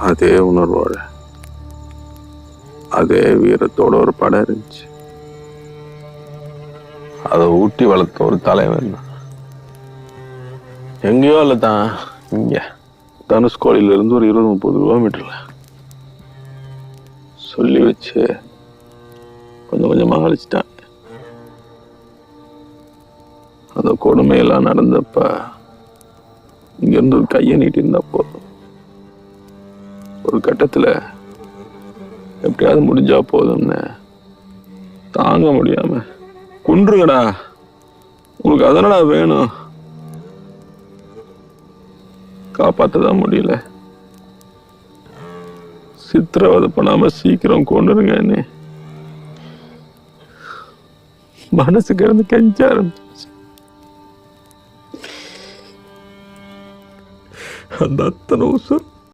அதே உணர்வோட அதே வீரத்தோட ஒரு படம் இருந்துச்சு. அதை ஊட்டி வளர்த்த ஒரு தலைவன் எங்கேயோ இல்லை தான் இங்க தனுஷ்கோடியில இருந்து ஒரு 20-30 கிலோமீட்டர்ல சொல்லி வச்சு கொஞ்சம் கொஞ்சமா அழிச்சிட்டான். அந்த கொடுமையெல்லாம் நடந்தப்ப இங்க இருந்து ஒரு கையை நீட்டி இருந்தா போதும். ஒரு கட்டத்துல எப்படியாவது முடிஞ்சா போதும்னு தாங்க முடியாம குன்றுங்கடா, உங்களுக்கு அதனடா வேணும், காப்பாற்றதான் முடியல, சித்திரவதை பண்ணாம சீக்கிரம் கொண்டுருங்க. மனசு கிடந்து கெஞ்ச ஆரம்பிச்சு. அந்த அத்தனை உசுர்